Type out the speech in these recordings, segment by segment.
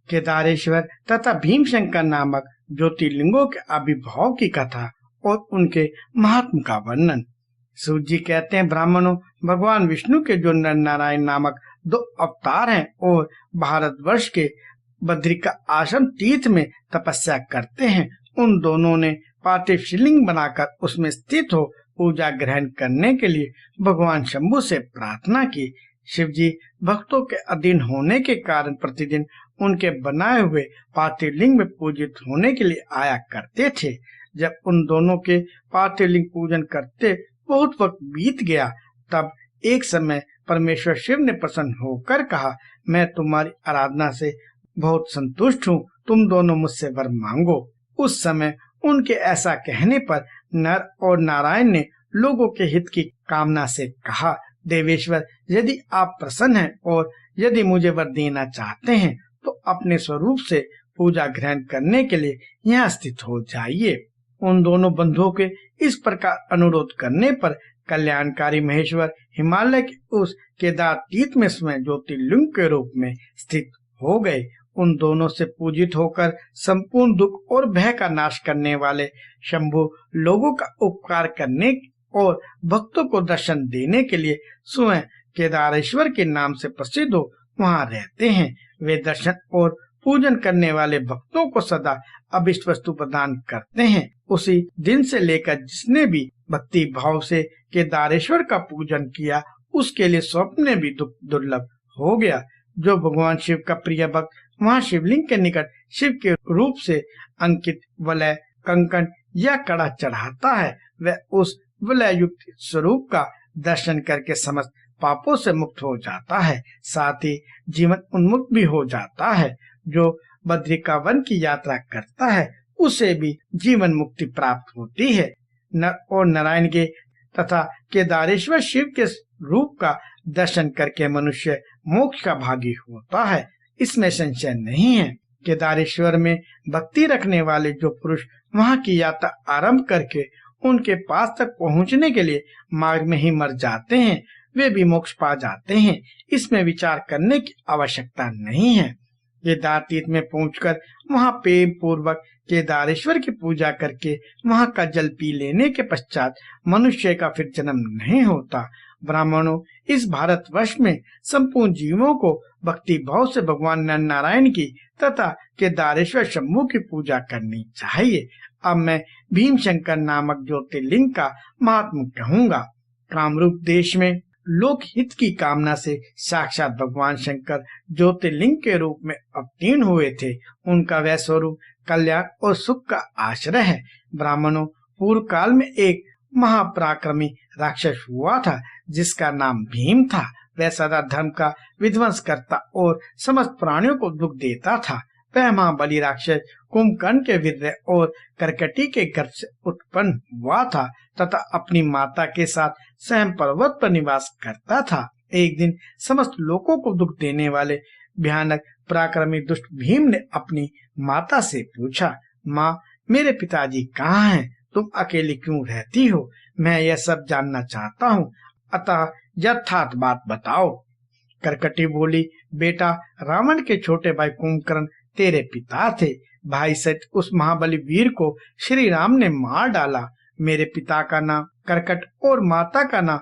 केदारेश्वर तथा भीमशंकर नामक ज्योतिर्लिंगों के आविर्भाव की कथा और उनके महात्म का वर्णन। सूत जी कहते हैं, ब्राह्मणों, भगवान विष्णु के जो नर नारायण नामक दो अवतार हैं और भारतवर्ष के बद्रिका आश्रम तीर्थ में तपस्या करते हैं, उन दोनों ने पार्थिव शिवलिंग बनाकर उसमें स्थित हो पूजा ग्रहण करने के लिए भगवान शंभु से प्रार्थना की। शिव जी भक्तों के अधीन होने के कारण प्रतिदिन उनके बनाए हुए पार्थिव लिंग में पूजित होने के लिए आया करते थे। जब उन दोनों के पार्थिव लिंग पूजन करते बहुत वक्त बीत गया, तब एक समय परमेश्वर शिव ने प्रसन्न होकर कहा, मैं तुम्हारी आराधना से बहुत संतुष्ट हूँ, तुम दोनों मुझसे वर मांगो। उस समय उनके ऐसा कहने पर नर और नारायण ने लोगों के हित की कामना से कहा, देवेश्वर, यदि आप प्रसन्न हैं और यदि मुझे वर देना चाहते हैं तो अपने स्वरूप से पूजा ग्रहण करने के लिए यहाँ स्थित हो जाइए। उन दोनों बंधुओं के इस प्रकार अनुरोध करने पर कल्याणकारी महेश्वर हिमालय के उस केदार तीर्थ में स्वयं ज्योतिर्लिंग के रूप में स्थित हो गए। उन दोनों से पूजित होकर संपूर्ण दुख और भय का नाश करने वाले शंभु लोगों का उपकार करने और भक्तों को दर्शन देने के लिए स्वयं केदारेश्वर के नाम से प्रसिद्ध हो वहाँ रहते हैं। वे दर्शन और पूजन करने वाले भक्तों को सदा अभिष्ट वस्तु प्रदान करते हैं। उसी दिन से लेकर जिसने भी भक्ति भाव से केदारेश्वर का पूजन किया, उसके लिए स्वप्न में भी दुख दुर्लभ हो गया। जो भगवान शिव का प्रिय भक्त वहाँ शिवलिंग के निकट शिव के रूप से अंकित वलय, कंकण या कड़ा चढ़ाता है, वह उस वलय युक्त स्वरूप का दर्शन करके समस्त पापों से मुक्त हो जाता है, साथ ही जीवन उन्मुक्त भी हो जाता है। जो बद्रिका वन की यात्रा करता है उसे भी जीवन मुक्ति प्राप्त होती है। नर और नारायण के तथा केदारेश्वर शिव के रूप का दर्शन करके मनुष्य मोक्ष का भागी होता है, इसमें संशय नहीं है। केदारेश्वर में भक्ति रखने वाले जो पुरुष वहां की यात्रा आरंभ करके उनके पास तक पहुंचने के लिए मार्ग में ही मर जाते हैं, वे भी मोक्ष पा जाते हैं। इसमें विचार करने की आवश्यकता नहीं है। केदार तीर्थ में पहुंचकर वहां प्रेम पूर्वक केदारेश्वर की पूजा करके वहां का जल पी लेने के पश्चात मनुष्य का फिर जन्म नहीं होता। ब्राह्मणों, इस भारतवर्ष में संपूर्ण जीवों को भक्ति भाव से भगवान नर नारायण की तथा केदारेश्वर शंभु की पूजा करनी चाहिए। अब मैं भीमशंकर नामक ज्योतिर्लिंग का महात्म कहूंगा। कामरूप देश में लोक हित की कामना से साक्षात भगवान शंकर ज्योतिर्लिंग के रूप में अवतीर्ण हुए थे। उनका वह स्वरूप कल्याण और सुख का आश्रय है। ब्राह्मणों, पूर्व काल में एक महापराक्रमी राक्षस हुआ था जिसका नाम भीम था। वह सदा धर्म का विध्वंस करता और समस्त प्राणियों को दुख देता था। वह महाबली राक्षस कुंभकर्ण के वीर्य और करकटी के गर्भ से उत्पन्न हुआ था तथा अपनी माता के साथ स्वयं पर्वत पर निवास करता था। एक दिन समस्त लोगों को दुख देने वाले भयानक पराक्रमी दुष्ट भीम ने अपनी माता से पूछा, माँ, मेरे पिताजी कहाँ हैं? तुम अकेली क्यों रहती हो? मैं यह सब जानना चाहता हूँ, अतः यथार्थ बात बताओ। करकटी बोली, बेटा, रावण के छोटे भाई कुंभकर्ण तेरे पिता थे। भाई सहित उस महाबली वीर को श्री राम ने मार डाला। मेरे पिता का नाम करकट और माता का नाम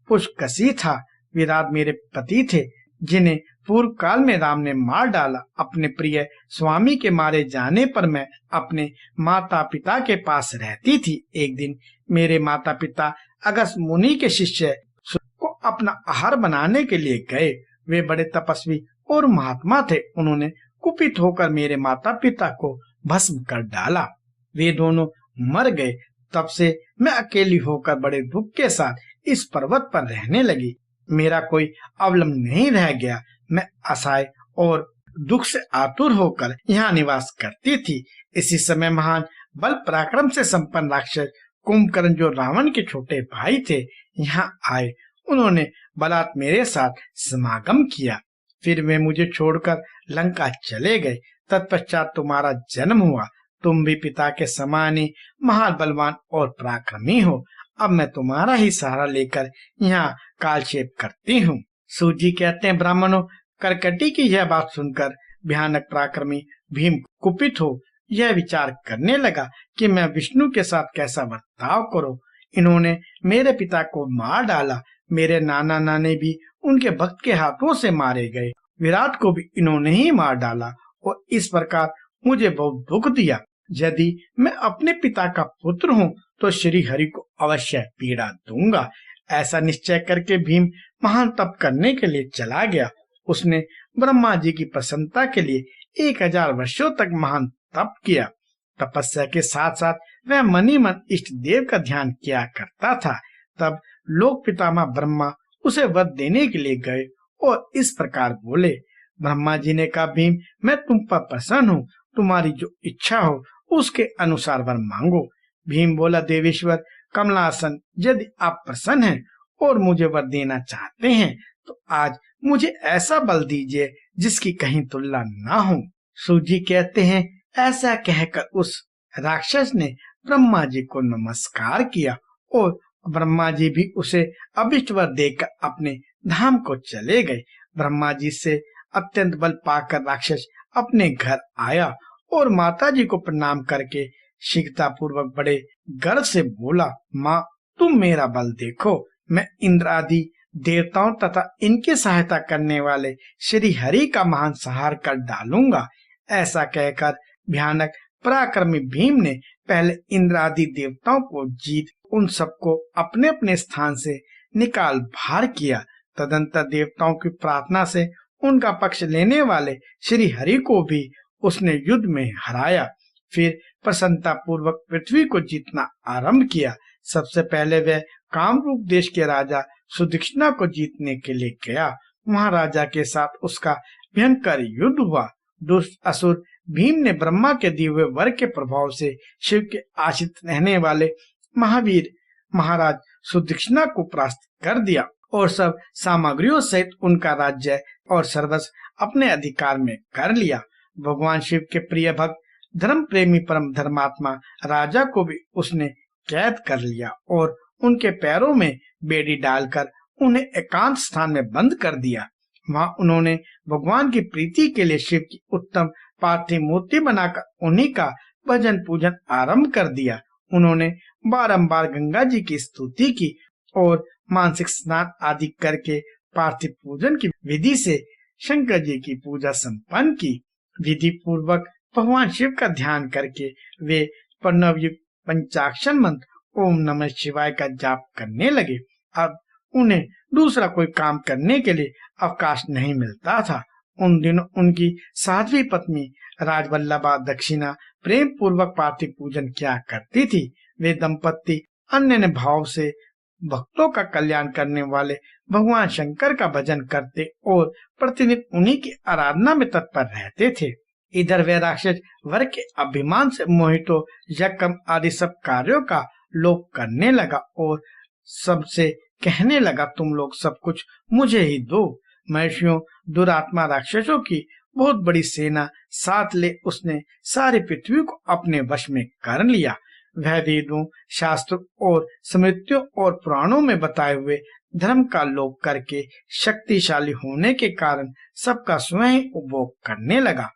पुष्कसी था। विराट मेरे पति थे जिन्हें पूर्व काल में राम ने मार डाला। अपने प्रिय स्वामी के मारे जाने पर मैं अपने माता पिता के पास रहती थी। एक दिन मेरे माता पिता अगस्त्य मुनि के शिष्य को अपना आहार बनाने के लिए गए। वे बड़े तपस्वी और महात्मा थे। उन्होंने कुपित होकर मेरे माता पिता को भस्म कर डाला। वे दोनों मर गए। तब से मैं अकेली होकर बड़े दुख के साथ इस पर्वत पर रहने लगी। मेरा कोई अवलंब नहीं रह गया। मैं असहाय और दुख से आतुर होकर यहाँ निवास करती थी। इसी समय महान बल पराक्रम से संपन्न राक्षस कुंभकर्ण, जो रावण के छोटे भाई थे, यहाँ आए। उन्होंने बलात् मेरे साथ समागम किया। फिर वे मुझे छोड़कर लंका चले गए। तत्पश्चात तुम्हारा जन्म हुआ। तुम भी पिता के समान ही महान बलवान और पराक्रमी हो। अब मैं तुम्हारा ही सहारा लेकर यहाँ कालक्षेप करती हूँ। सूत जी कहते हैं, ब्राह्मणों, करकटी की यह बात सुनकर भयानक पराक्रमी भीम कुपित हो यह विचार करने लगा कि मैं विष्णु के साथ कैसा बर्ताव करूं। इन्होंने मेरे पिता को मार डाला, मेरे नाना नानी भी उनके भक्त के हाथों से मारे गए, विराट को भी इन्होंने ही मार डाला और इस प्रकार मुझे बहुत दुख दिया। यदि मैं अपने पिता का पुत्र हूँ तो श्री हरि को अवश्य पीड़ा दूंगा। ऐसा निश्चय करके भीम महान तप करने के लिए चला गया। उसने ब्रह्मा जी की प्रसन्नता के लिए 1000 वर्षों तक महान तप किया। तपस्या के साथ साथ वह मनी मन इष्ट देव का ध्यान किया करता था। तब लोक पितामह ब्रह्मा उसे वर देने के लिए गए और इस प्रकार बोले। ब्रह्मा जी ने कहा, भीम मैं तुम पर प्रसन्न हूँ, तुम्हारी जो इच्छा हो उसके अनुसार वर मांगो। भीम बोला, देवेश्वर कमलासन, यदि आप प्रसन्न हैं और मुझे वर देना चाहते हैं तो आज मुझे ऐसा बल दीजिए जिसकी कहीं तुलना ना हो। सूजी कहते हैं, ऐसा कहकर उस राक्षस ने ब्रह्मा जी को नमस्कार किया और ब्रह्मा जी भी उसे अभिष्ट वर देकर अपने धाम को चले गए। ब्रह्मा जी से अत्यंत बल पाकर राक्षस अपने घर आया और माता जी को प्रणाम करके शीघ्रता पूर्वक बड़े गर्व से बोला, माँ तुम मेरा बल देखो, मैं इंद्र आदि देवताओं तथा इनकी सहायता करने वाले श्री हरि का महान संहार कर डालूंगा। ऐसा कहकर भयानक पराक्रमी भीम ने पहले इंद्र आदि देवताओं को जीत उन सबको अपने अपने स्थान से निकाल बाहर किया। तदंतर देवताओं की प्रार्थना से उनका पक्ष लेने वाले श्री हरि को भी उसने युद्ध में हराया। फिर प्रसन्नता पूर्वक पृथ्वी को जीतना आरंभ किया। सबसे पहले वह कामरूप देश के राजा सुदक्षिणा को जीतने के लिए गया। वहां राजा के साथ उसका भयंकर युद्ध हुआ। दुष्ट असुर भीम ने ब्रह्मा के दिए हुए वर के प्रभाव से शिव के आश्रित रहने वाले महावीर महाराज सुदक्षिणा को परास्त कर दिया और सब सामग्रियों सहित उनका राज्य और सर्वस्व अपने अधिकार में कर लिया। भगवान शिव के प्रिय भक्त धर्म प्रेमी परम धर्मात्मा राजा को भी उसने कैद कर लिया और उनके पैरों में बेड़ी डालकर उन्हें एकांत स्थान में बंद कर दिया। वहां उन्होंने भगवान की प्रीति के लिए शिव की उत्तम पार्थिव मूर्ति बनाकर उन्हीं का भजन पूजन आरंभ कर दिया। उन्होंने बारंबार गंगा जी की स्तुति की और मानसिक स्नान आदि करके पार्थिव पूजन की विधि से शंकर जी की पूजा संपन्न की। विधि पूर्वक भगवान शिव का ध्यान करके वे प्रणवयुक्त पंचाक्षर मंत्र ओम नमः शिवाय का जाप करने लगे। अब उन्हें दूसरा कोई काम करने के लिए अवकाश नहीं मिलता था। उन दिनों उनकी साध्वी पत्नी राजवल्लभा दक्षिणा प्रेम पूर्वक पार्थिव पूजन किया करती थी। वे दंपति अन्य भाव से भक्तों का कल्याण करने वाले भगवान शंकर का भजन करते और प्रतिदिन उन्हीं की आराधना में तत्पर रहते थे। इधर वे राक्षस वर के अभिमान से मोहित हो यज्ञ आदि सब कार्यों का लोप करने लगा और सबसे कहने लगा, तुम लोग सब कुछ मुझे ही दो। महर्षियों दुरात्मा राक्षसों की बहुत बड़ी सेना साथ ले उसने सारी पृथ्वी को अपने वश में कर लिया। वह वेदों शास्त्रों और स्मृतियों और पुराणों में बताए हुए धर्म का लोप करके शक्तिशाली होने के कारण सबका स्वयं उपभोग करने लगा।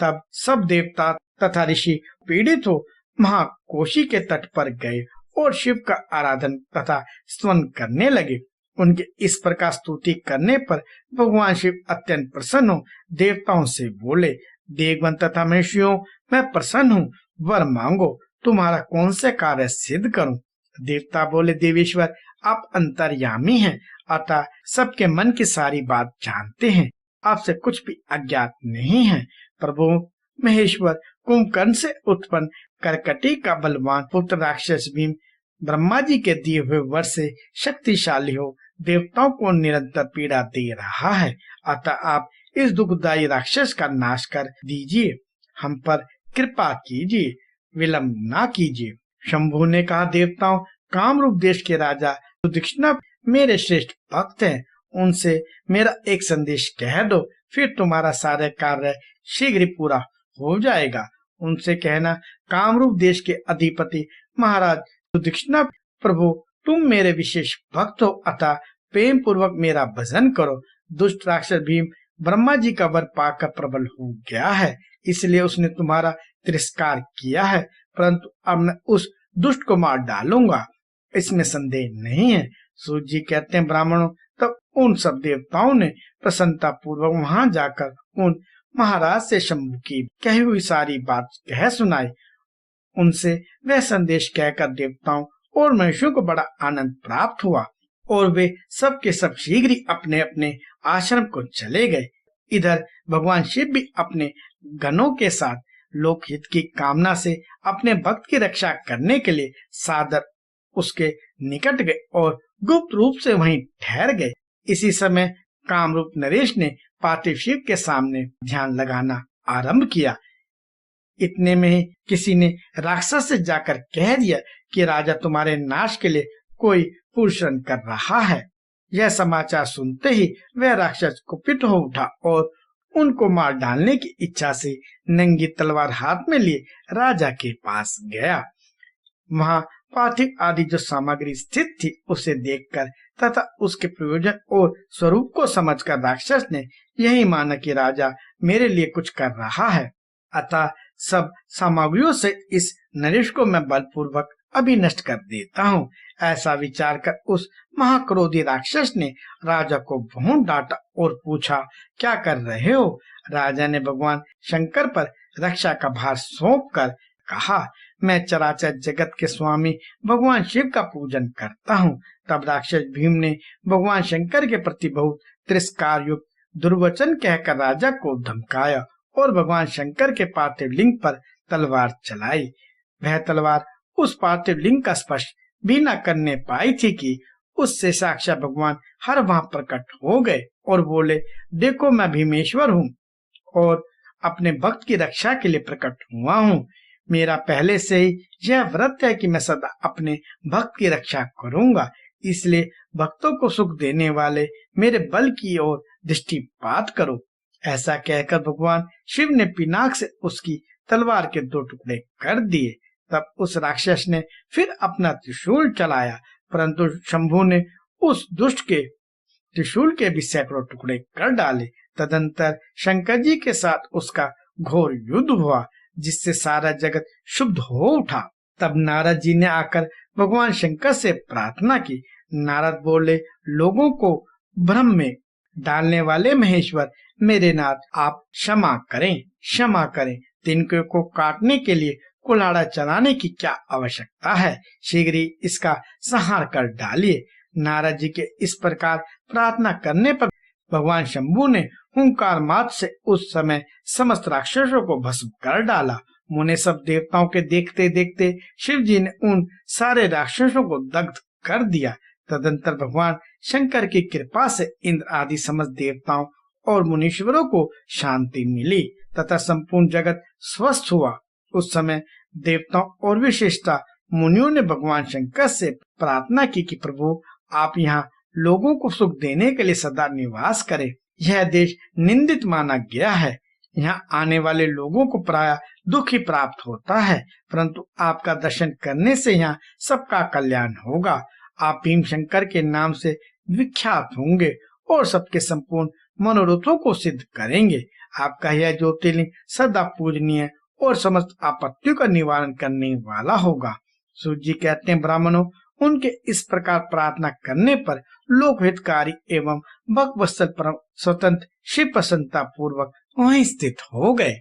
तब सब देवता तथा ऋषि पीड़ित हो महाकोशी के तट पर गए और शिव का आराधन तथा स्तवन करने लगे। उनके इस प्रकार स्तुति करने पर भगवान शिव अत्यंत प्रसन्न हो देवताओं से बोले, देवगण तथा महर्षियों मैं प्रसन्न हूँ, वर मांगो, तुम्हारा कौन से कार्य सिद्ध करूं। देवता बोले, देवेश्वर आप अंतर्यामी हैं, अतः सबके मन की सारी बात जानते हैं, आपसे कुछ भी अज्ञात नहीं है। प्रभु महेश्वर कुंभकर्ण से उत्पन्न करकटी का बलवान पुत्र राक्षस भीम ब्रह्मा जी के दिए हुए वर से शक्तिशाली हो देवताओं को निरंतर पीड़ा दे रहा है, अतः आप इस दुखदायी राक्षस का नाश कर दीजिए, हम पर कृपा कीजिए, विलंब ना कीजिए। शंभु ने कहा, देवताओं कामरूप देश के राजा सुदक्षिणा मेरे श्रेष्ठ भक्त हैं, उनसे मेरा एक संदेश कह दो, फिर तुम्हारा सारे कार्य शीघ्र ही पूरा हो जाएगा। उनसे कहना, कामरूप देश के अधिपति महाराज सुदक्षिणा, प्रभु तुम मेरे विशेष भक्त हो, अतः प्रेम पूर्वक मेरा भजन करो। दुष्ट राक्षस भीम ब्रह्मा जी का वर पाकर प्रबल हो गया है, इसलिए उसने तुम्हारा तिरस्कार किया है, परंतु अब मैं उस दुष्ट को मार डालूंगा, इसमें संदेह नहीं है। सूर्य जी कहते हैं, ब्राह्मणों, तब उन सब देवताओं ने प्रसन्नता पूर्वक वहां जाकर उन महाराज से शंभु की कही हुई सारी बात कह सुनाई। उनसे वह संदेश कहकर देवताओं और मनुष्यों को बड़ा आनंद प्राप्त हुआ और वे सब के सब शीघ्र ही अपने अपने आश्रम को चले गए। इधर भगवान शिव भी अपने गणों के साथ लोकहित की कामना से अपने भक्त की रक्षा करने के लिए सादर उसके निकट गए और गुप्त रूप से वहीं ठहर गए। इसी समय कामरूप नरेश ने पार्थिव शिव के सामने ध्यान लगाना आरंभ किया। इतने में ही किसी ने राक्षस से जाकर कह दिया कि राजा तुम्हारे नाश के लिए कोई पुरुषन कर रहा है। यह समाचार सुनते ही वह राक्षस कुपित हो उठा और उनको मार डालने की इच्छा से नंगी तलवार हाथ में लिए राजा के पास गया। वहां पार्थिव आदि जो सामग्री स्थित थी उसे देखकर तथा उसके प्रयोजन और स्वरूप को समझकर राक्षस ने यही माना कि राजा मेरे लिए कुछ कर रहा है, अतः सब सामग्रियों से इस नरेश को मैं बलपूर्वक अभी नष्ट कर देता हूँ। ऐसा विचार कर उस महाक्रोधी राक्षस ने राजा को बहुत डांटा और पूछा, क्या कर रहे हो? राजा ने भगवान शंकर पर रक्षा का भार सौंप कर कहा, मैं चराचर जगत के स्वामी भगवान शिव का पूजन करता हूँ। तब राक्षस भीम ने भगवान शंकर के प्रति बहुत तिरस्कार युक्त दुर्वचन कहकर राजा को धमकाया और भगवान शंकर के पार्थिव लिंग पर तलवार चलाई। वह तलवार उस पार्थिव लिंग का स्पर्श भी न करने पाई थी कि उससे साक्षात भगवान हर वहां प्रकट हो गए और बोले, देखो मैं भीमेश्वर हूँ और अपने भक्त की रक्षा के लिए प्रकट हुआ हूँ। मेरा पहले से ही यह व्रत है कि मैं सदा अपने भक्त की रक्षा करूंगा, इसलिए भक्तों को सुख देने वाले मेरे बल की ओर दृष्टिपात करो। ऐसा कहकर भगवान शिव ने पिनाक से उसकी तलवार के 2 टुकड़े कर दिए। तब उस राक्षस ने फिर अपना त्रिशूल चलाया, परंतु शंभु ने उस दुष्ट के त्रिशूल के भी सैकड़ों टुकड़े कर डाले। तदंतर शंकर जी के साथ उसका घोर युद्ध हुआ, जिससे सारा जगत शुद्ध हो उठा। तब नारद जी ने आकर भगवान शंकर से प्रार्थना की। नारद बोले, लोगों को भ्रम में डालने वाले महेश्वर, मेरे नाथ आप क्षमा करें। तिनके को काटने के लिए कुल्हाड़ा चलाने की क्या आवश्यकता है? शीघ्र ही इसका संहार कर डालिए। नारद जी के इस प्रकार प्रार्थना करने पर भगवान शंभु ने हुंकार मात्र से उस समय समस्त राक्षसों को भस्म कर डाला। मुने सब देवताओं के देखते देखते शिव जी ने उन सारे राक्षसों को दग्ध कर दिया। तदंतर भगवान शंकर की कृपा से इंद्र आदि समस्त देवताओं और मुनीश्वरों को शांति मिली तथा संपूर्ण जगत स्वस्थ हुआ। उस समय देवताओं और विशेषता मुनियों ने भगवान शंकर से प्रार्थना की कि प्रभु आप यहाँ लोगों को सुख देने के लिए सदा निवास करें। यह देश निंदित माना गया है, यहाँ आने वाले लोगों को प्राय दुख ही प्राप्त होता है, परंतु आपका दर्शन करने से यहाँ सबका कल्याण होगा। आप भीम शंकर के नाम से विख्यात होंगे और सबके संपूर्ण मनोरथों को सिद्ध करेंगे। आपका यह ज्योतिर्लिंग सदा पूजनीय और समस्त आपत्तियों का निवारण करने वाला होगा। सूर्य जी कहते हैं, ब्राह्मणों, उनके इस प्रकार प्रार्थना करने पर लोकहितकारी एवं भक्तवत्सल परम स्वतंत्र शिव प्रसन्नता पूर्वक वहीं स्थित हो गए।